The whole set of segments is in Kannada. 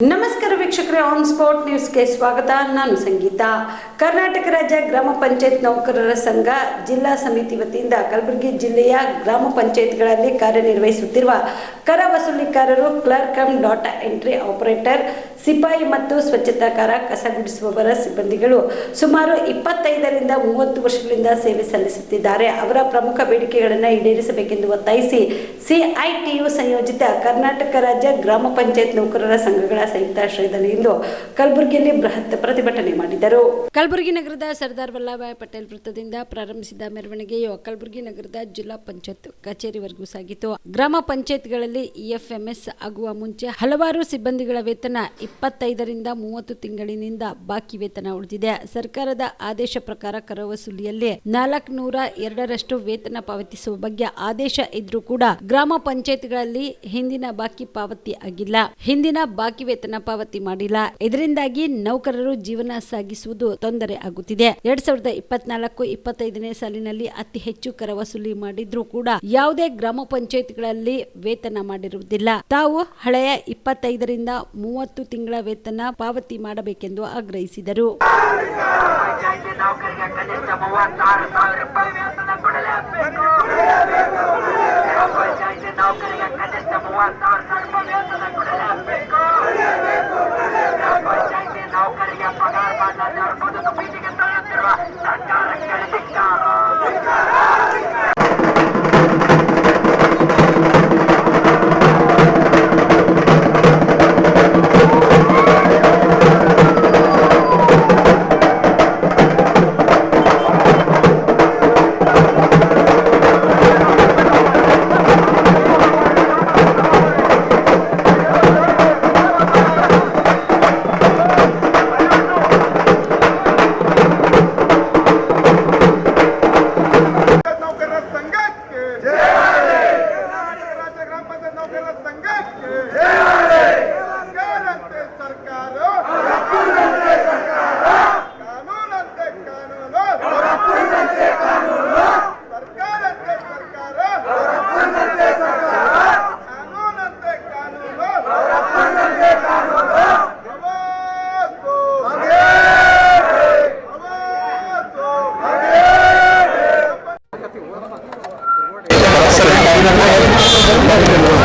ನಮಸ್ಕಾರ ವೀಕ್ಷಕರೇ, ಆನ್ ಸ್ಪಾಟ್ ನ್ಯೂಸ್ಗೆ ಸ್ವಾಗತ. ನಾನು ಸಂಗೀತ. ಕರ್ನಾಟಕ ರಾಜ್ಯ ಗ್ರಾಮ ಪಂಚಾಯತ್ ನೌಕರರ ಸಂಘ ಜಿಲ್ಲಾ ಸಮಿತಿ ವತಿಯಿಂದ ಕಲಬುರಗಿ ಜಿಲ್ಲೆಯ ಗ್ರಾಮ ಪಂಚಾಯತ್ಗಳಲ್ಲಿ ಕಾರ್ಯನಿರ್ವಹಿಸುತ್ತಿರುವ ಕರ ವಸೂಲಿಕಾರರು, clerk cum data entry operator, ಸಿಪಾಯಿ ಮತ್ತು ಸ್ವಚ್ಛತಾಕಾರ, ಕಸ ಗುಡಿಸುವವರ ಸಿಬ್ಬಂದಿಗಳು ಸುಮಾರು 25ರಿಂದ 30 ವರ್ಷಗಳಿಂದ ಸೇವೆ ಸಲ್ಲಿಸುತ್ತಿದ್ದಾರೆ. ಅವರ ಪ್ರಮುಖ ಬೇಡಿಕೆಗಳನ್ನು ಈಡೇರಿಸಬೇಕೆಂದು ಒತ್ತಾಯಿಸಿ ಸಿಐಟಿಯು ಸಂಯೋಜಿತ ಕರ್ನಾಟಕ ರಾಜ್ಯ ಗ್ರಾಮ ಪಂಚಾಯತ್ ನೌಕರರ ಸಂಘಗಳ ಸಂಯುಕ್ತಾಶ್ರಯದಲ್ಲಿ ಇಂದು ಕಲಬುರಗಿಯಲ್ಲಿ ಬೃಹತ್ ಪ್ರತಿಭಟನೆ ಮಾಡಿದರು. ಕಲಬುರಗಿ ನಗರದ ಸರ್ದಾರ್ ವಲ್ಲಭಭಾಯ್ ಪಟೇಲ್ ವೃತ್ತದಿಂದ ಪ್ರಾರಂಭಿಸಿದ ಮೆರವಣಿಗೆಯು ಕಲಬುರಗಿ ನಗರದ ಜಿಲ್ಲಾ ಪಂಚಾಯತ್ ಕಚೇರಿವರೆಗೂ ಸಾಗಿತು. ಗ್ರಾಮ ಪಂಚಾಯತ್ಗಳಲ್ಲಿ ಇಎಫ್ಎಂಎಸ್ ಆಗುವ ಮುಂಚೆ ಹಲವಾರು ಸಿಬ್ಬಂದಿಗಳ ವೇತನ 25ರಿಂದ 30 ತಿಂಗಳಿನಿಂದ ಬಾಕಿ ವೇತನ ಉಳಿದಿದೆ. ಸರ್ಕಾರದ ಆದೇಶ ಪ್ರಕಾರ ಕರ ವಸೂಲಿಯಲ್ಲಿ 402ರಷ್ಟು ವೇತನ ಪಾವತಿಸುವ ಬಗ್ಗೆ ಆದೇಶ ಇದ್ರೂ ಕೂಡ ಗ್ರಾಮ ಪಂಚಾಯತ್ಗಳಲ್ಲಿ ಹಿಂದಿನ ಬಾಕಿ ಪಾವತಿ ಆಗಿಲ್ಲ. ಹಿಂದಿನ ಬಾಕಿ ವೇತನ ಪಾವತಿ ಮಾಡಿಲ್ಲ. ಇದರಿಂದಾಗಿ ನೌಕರರು ಜೀವನ ಸಾಗಿಸುವುದು ತೊಂದರೆ ಆಗುತ್ತಿದೆ. 2024-25ನೇ ಸಾಲಿನಲ್ಲಿ ಅತಿ ಹೆಚ್ಚು ಕರ ವಸೂಲಿ ಮಾಡಿದ್ರೂ ಕೂಡ ಯಾವುದೇ ಗ್ರಾಮ ಪಂಚಾಯತ್ಗಳಲ್ಲಿ ವೇತನ ಮಾಡಿರುವುದಿಲ್ಲ. ತಾವು ಹಳೆಯ 25ರಿಂದ 30 ತಿಂಗಳ ವೇತನ ಪಾವತಿ ಮಾಡಬೇಕೆಂದು ಆಗ್ರಹಿಸಿದರು.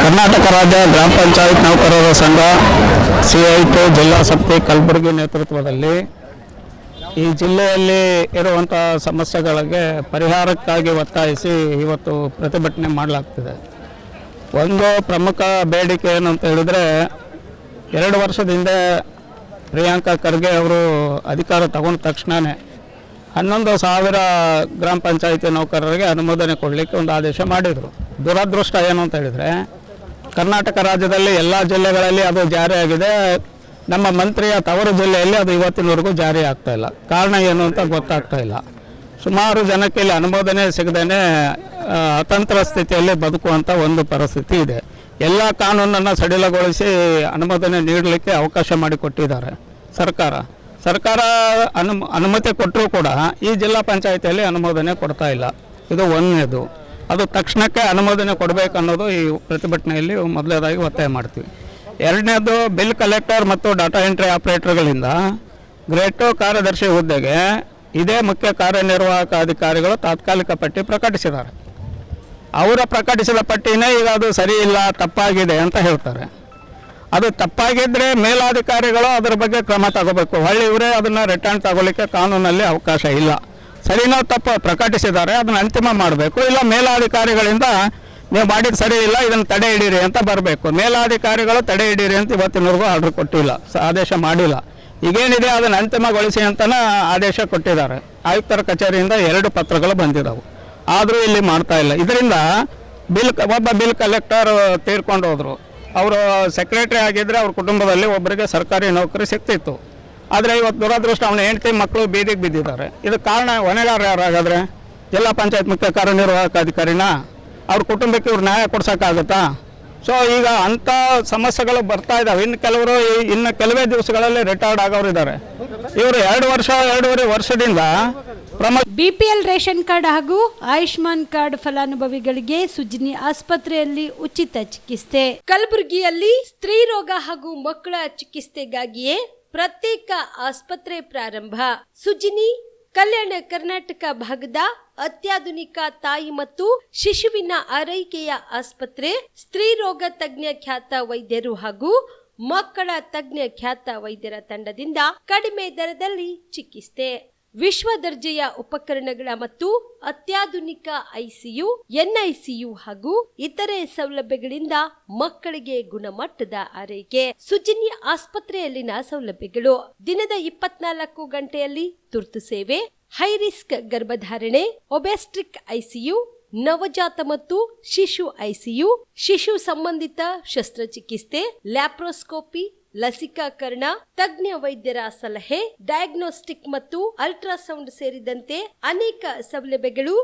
ಕರ್ನಾಟಕ ರಾಜ್ಯ ಗ್ರಾಮ ಪಂಚಾಯತ್ ನೌಕರರ ಸಂಘ ಸಿಐಟಿ ಜಿಲ್ಲಾ ಸಮಿತಿ ಕಲಬುರಗಿ ನೇತೃತ್ವದಲ್ಲಿ ಈ ಜಿಲ್ಲೆಯಲ್ಲಿ ಇರುವಂಥ ಸಮಸ್ಯೆಗಳಿಗೆ ಪರಿಹಾರಕ್ಕಾಗಿ ಒತ್ತಾಯಿಸಿ ಇವತ್ತು ಪ್ರತಿಭಟನೆ ಮಾಡಲಾಗ್ತಿದೆ. ಒಂದು ಪ್ರಮುಖ ಬೇಡಿಕೆ ಏನಂತ ಹೇಳಿದರೆ, 2 ವರ್ಷದ ಹಿಂದೆ ಪ್ರಿಯಾಂಕಾ ಖರ್ಗೆ ಅವರು ಅಧಿಕಾರ ತಗೊಂಡ ತಕ್ಷಣವೇ 11,000 ಗ್ರಾಮ ಪಂಚಾಯತಿ ನೌಕರರಿಗೆ ಅನುಮೋದನೆ ಕೊಡಲಿಕ್ಕೆ ಒಂದು ಆದೇಶ ಮಾಡಿದರು. ದುರದೃಷ್ಟ ಏನು ಅಂತ ಹೇಳಿದರೆ, ಕರ್ನಾಟಕ ರಾಜ್ಯದಲ್ಲಿ ಎಲ್ಲ ಜಿಲ್ಲೆಗಳಲ್ಲಿ ಅದು ಜಾರಿಯಾಗಿದೆ. ನಮ್ಮ ಮಂತ್ರಿಯ ತವರು ಜಿಲ್ಲೆಯಲ್ಲಿ ಅದು ಇವತ್ತಿನವರೆಗೂ ಜಾರಿ ಆಗ್ತಾ ಇಲ್ಲ. ಕಾರಣ ಏನು ಅಂತ ಗೊತ್ತಾಗ್ತಾ ಇಲ್ಲ. ಸುಮಾರು ಜನಕ್ಕೆ ಇಲ್ಲಿ ಅನುಮೋದನೆ ಸಿಗದೇ ಅತಂತ್ರ ಸ್ಥಿತಿಯಲ್ಲಿ ಬದುಕುವಂಥ ಒಂದು ಪರಿಸ್ಥಿತಿ ಇದೆ. ಎಲ್ಲ ಕಾನೂನನ್ನು ಸಡಿಲಗೊಳಿಸಿ ಅನುಮೋದನೆ ನೀಡಲಿಕ್ಕೆ ಅವಕಾಶ ಮಾಡಿಕೊಟ್ಟಿದ್ದಾರೆ ಸರ್ಕಾರ ಅನುಮತಿ ಕೊಟ್ಟರೂ ಕೂಡ ಈ ಜಿಲ್ಲಾ ಪಂಚಾಯಿತಿಯಲ್ಲಿ ಅನುಮೋದನೆ ಕೊಡ್ತಾ ಇಲ್ಲ. ಇದು ಒಂದನೇದು. ಅದು ತಕ್ಷಣಕ್ಕೆ ಅನುಮೋದನೆ ಕೊಡಬೇಕು ಅನ್ನೋದು ಈ ಪ್ರತಿಭಟನೆಯಲ್ಲಿ ಮೊದಲನೇದಾಗಿ ಒತ್ತಾಯ ಮಾಡ್ತೀವಿ. ಎರಡನೇದು, ಬಿಲ್ ಕಲೆಕ್ಟರ್ ಮತ್ತು ಡಾಟಾ ಎಂಟ್ರಿ ಆಪರೇಟರ್ಗಳಿಂದ ಗ್ರೇಟೋ ಕಾರ್ಯದರ್ಶಿ ಹುದ್ದೆಗೆ ಇದೇ ಮುಖ್ಯ ಕಾರ್ಯನಿರ್ವಾಹಕ ಅಧಿಕಾರಿಗಳು ತಾತ್ಕಾಲಿಕ ಪಟ್ಟಿ ಪ್ರಕಟಿಸಿದ್ದಾರೆ. ಅವರ ಪ್ರಕಟಿಸಿದ ಪಟ್ಟಿನೇ ಈಗ ಅದು ಸರಿ ಇಲ್ಲ, ತಪ್ಪಾಗಿದೆ ಅಂತ ಹೇಳ್ತಾರೆ. ಅದು ತಪ್ಪಾಗಿದ್ದರೆ ಮೇಲಾಧಿಕಾರಿಗಳು ಅದರ ಬಗ್ಗೆ ಕ್ರಮ ತಗೋಬೇಕು. ಹೊಳ್ಳಿ ಇವರೇ ಅದನ್ನು ರಿಟರ್ನ್ ತಗೋಲಿಕ್ಕೆ ಕಾನೂನಲ್ಲಿ ಅವಕಾಶ ಇಲ್ಲ. ಸರಿನೋ ತಪ್ಪು ಪ್ರಕಟಿಸಿದ್ದಾರೆ, ಅದನ್ನು ಅಂತಿಮ ಮಾಡಬೇಕು. ಇಲ್ಲ ಮೇಲಾಧಿಕಾರಿಗಳಿಂದ ನೀವು ಮಾಡಿದ್ದು ಸರಿ ಇಲ್ಲ, ಇದನ್ನು ತಡೆ ಹಿಡೀರಿ ಅಂತ ಬರಬೇಕು. ಮೇಲಾಧಿಕಾರಿಗಳು ತಡೆ ಹಿಡೀರಿ ಅಂತ ಇವತ್ತಿನವರೆಗೂ ಆರ್ಡರ್ ಕೊಟ್ಟಿಲ್ಲ, ಆದೇಶ ಮಾಡಿಲ್ಲ. ಈಗೇನಿದೆ ಅದನ್ನು ಅಂತಿಮಗೊಳಿಸಿ ಅಂತಲೇ ಆದೇಶ ಕೊಟ್ಟಿದ್ದಾರೆ. ಆಯುಕ್ತರ ಕಚೇರಿಯಿಂದ 2 ಪತ್ರಗಳು ಬಂದಿದ್ದಾವೆ, ಆದರೂ ಇಲ್ಲಿ ಮಾಡ್ತಾ ಇಲ್ಲ. ಇದರಿಂದ ಒಬ್ಬ ಬಿಲ್ ಕಲೆಕ್ಟರ್ ತೀರ್ಕೊಂಡು ಹೋದರು. ಅವರು ಸೆಕ್ರೆಟರಿ ಆಗಿದ್ದರೆ ಅವ್ರ ಕುಟುಂಬದಲ್ಲಿ ಒಬ್ಬರಿಗೆ ಸರ್ಕಾರಿ ನೌಕರಿ ಸಿಗ್ತಿತ್ತು. ಆದರೆ ಇವತ್ತು ದುರದೃಷ್ಟ ಅವನ ಹೆಂಡತಿ ಮಕ್ಕಳು ಬೀದಿಗೆ ಬಿದ್ದಿದ್ದಾರೆ. ಇದು ಕಾರಣ ಹೊಣೆಗಾರ ಯಾರಾಗಾದರೆ? ಜಿಲ್ಲಾ ಪಂಚಾಯತ್ ಮುಖ್ಯ ಕಾರ್ಯನಿರ್ವಾಹಕ ಅಧಿಕಾರಿನ? ಅವ್ರ ಕುಟುಂಬಕ್ಕೆ ಇವ್ರು ನ್ಯಾಯ ಕೊಡ್ಸೋಕ್ಕಾಗುತ್ತಾ? ಸೊ ಈಗ ಅಂಥ ಸಮಸ್ಯೆಗಳು ಬರ್ತಾ ಇದ್ದಾವೆ. ಇನ್ನು ಕೆಲವೇ ದಿವಸಗಳಲ್ಲಿ ರಿಟೈರ್ಡ್ ಆಗೋರು ಇದ್ದಾರೆ. ಇವರು 2 ವರ್ಷ 2.5 ವರ್ಷದಿಂದ ಬಿಪಿಎಲ್ ರೇಷನ್ ಕಾರ್ಡ್ ಹಾಗೂ ಆಯುಷ್ಮಾನ್ ಕಾರ್ಡ್ ಫಲಾನುಭವಿಗಳಿಗೆ ಸುಜಿನಿ ಆಸ್ಪತ್ರೆಯಲ್ಲಿ ಉಚಿತ ಚಿಕಿತ್ಸೆ. ಕಲಬುರಗಿಯಲ್ಲಿ ಸ್ತ್ರೀ ರೋಗ ಹಾಗೂ ಮಕ್ಕಳ ಚಿಕಿತ್ಸೆಗಾಗಿಯೇ ಪ್ರತ್ಯೇಕ ಆಸ್ಪತ್ರೆ ಪ್ರಾರಂಭ. ಸುಜಿನಿ ಕಲ್ಯಾಣ ಕರ್ನಾಟಕ ಭಾಗದ ಅತ್ಯಾಧುನಿಕ ತಾಯಿ ಮತ್ತು ಶಿಶುವಿನ ಆರೈಕೆಯ ಆಸ್ಪತ್ರೆ. ಸ್ತ್ರೀ ರೋಗ ತಜ್ಞ ಖ್ಯಾತ ವೈದ್ಯರು ಹಾಗೂ ಮಕ್ಕಳ ತಜ್ಞ ಖ್ಯಾತ ವೈದ್ಯರ ತಂಡದಿಂದ ಕಡಿಮೆ ದರದಲ್ಲಿ ಚಿಕಿತ್ಸೆ. ವಿಶ್ವ ದರ್ಜೆಯ ಉಪಕರಣಗಳ ಮತ್ತು ಅತ್ಯಾಧುನಿಕ ಐಸಿಯು, ಎನ್ಐಸಿಯು ಹಾಗೂ ಇತರೆ ಸೌಲಭ್ಯಗಳಿಂದ ಮಕ್ಕಳಿಗೆ ಗುಣಮಟ್ಟದ ಆರೈಕೆ. ಸುಜಿನಿ ಆಸ್ಪತ್ರೆಯಲ್ಲಿನ ಸೌಲಭ್ಯಗಳು: ದಿನದ 24 ಗಂಟೆಯಲ್ಲಿ ತುರ್ತು ಸೇವೆ, ಹೈ ರಿಸ್ಕ್ ಗರ್ಭಧಾರಣೆ, ಒಬೆಸ್ಟ್ರಿಕ್ ಐಸಿಯು, ನವಜಾತ ಮತ್ತು ಶಿಶು ಐಸಿಯು, ಶಿಶು ಸಂಬಂಧಿತ ಶಸ್ತ್ರಚಿಕಿತ್ಸೆ, ಲ್ಯಾಪ್ರೋಸ್ಕೋಪಿ, ಲಸಿಕಾಕರಣ, ತಜ್ಞ ವೈದ್ಯರ ಸಲಹೆ, ಡಯಾಗ್ನೋಸ್ಟಿಕ್ ಮತ್ತು ಅಲ್ಟ್ರಾಸೌಂಡ್ ಸೇರಿದಂತೆ ಅನೇಕ ಸೌಲಭ್ಯಗಳು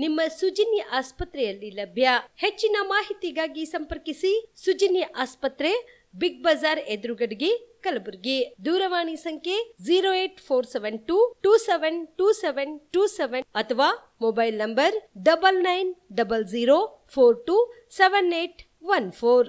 ನಿಮ್ಮ ಸುಜಿನಿ ಆಸ್ಪತ್ರೆಯಲ್ಲಿ ಲಭ್ಯ. ಹೆಚ್ಚಿನ ಮಾಹಿತಿಗಾಗಿ ಸಂಪರ್ಕಿಸಿ ಸುಜಿನಿ ಆಸ್ಪತ್ರೆ, ಬಿಗ್ ಬಜಾರ್ ಎದುರುಗಡೆಗೆ, ಕಲಬುರಗಿ. ದೂರವಾಣಿ ಸಂಖ್ಯೆ 08472272727 ಅಥವಾ ಮೊಬೈಲ್ ನಂಬರ್ 9900427814.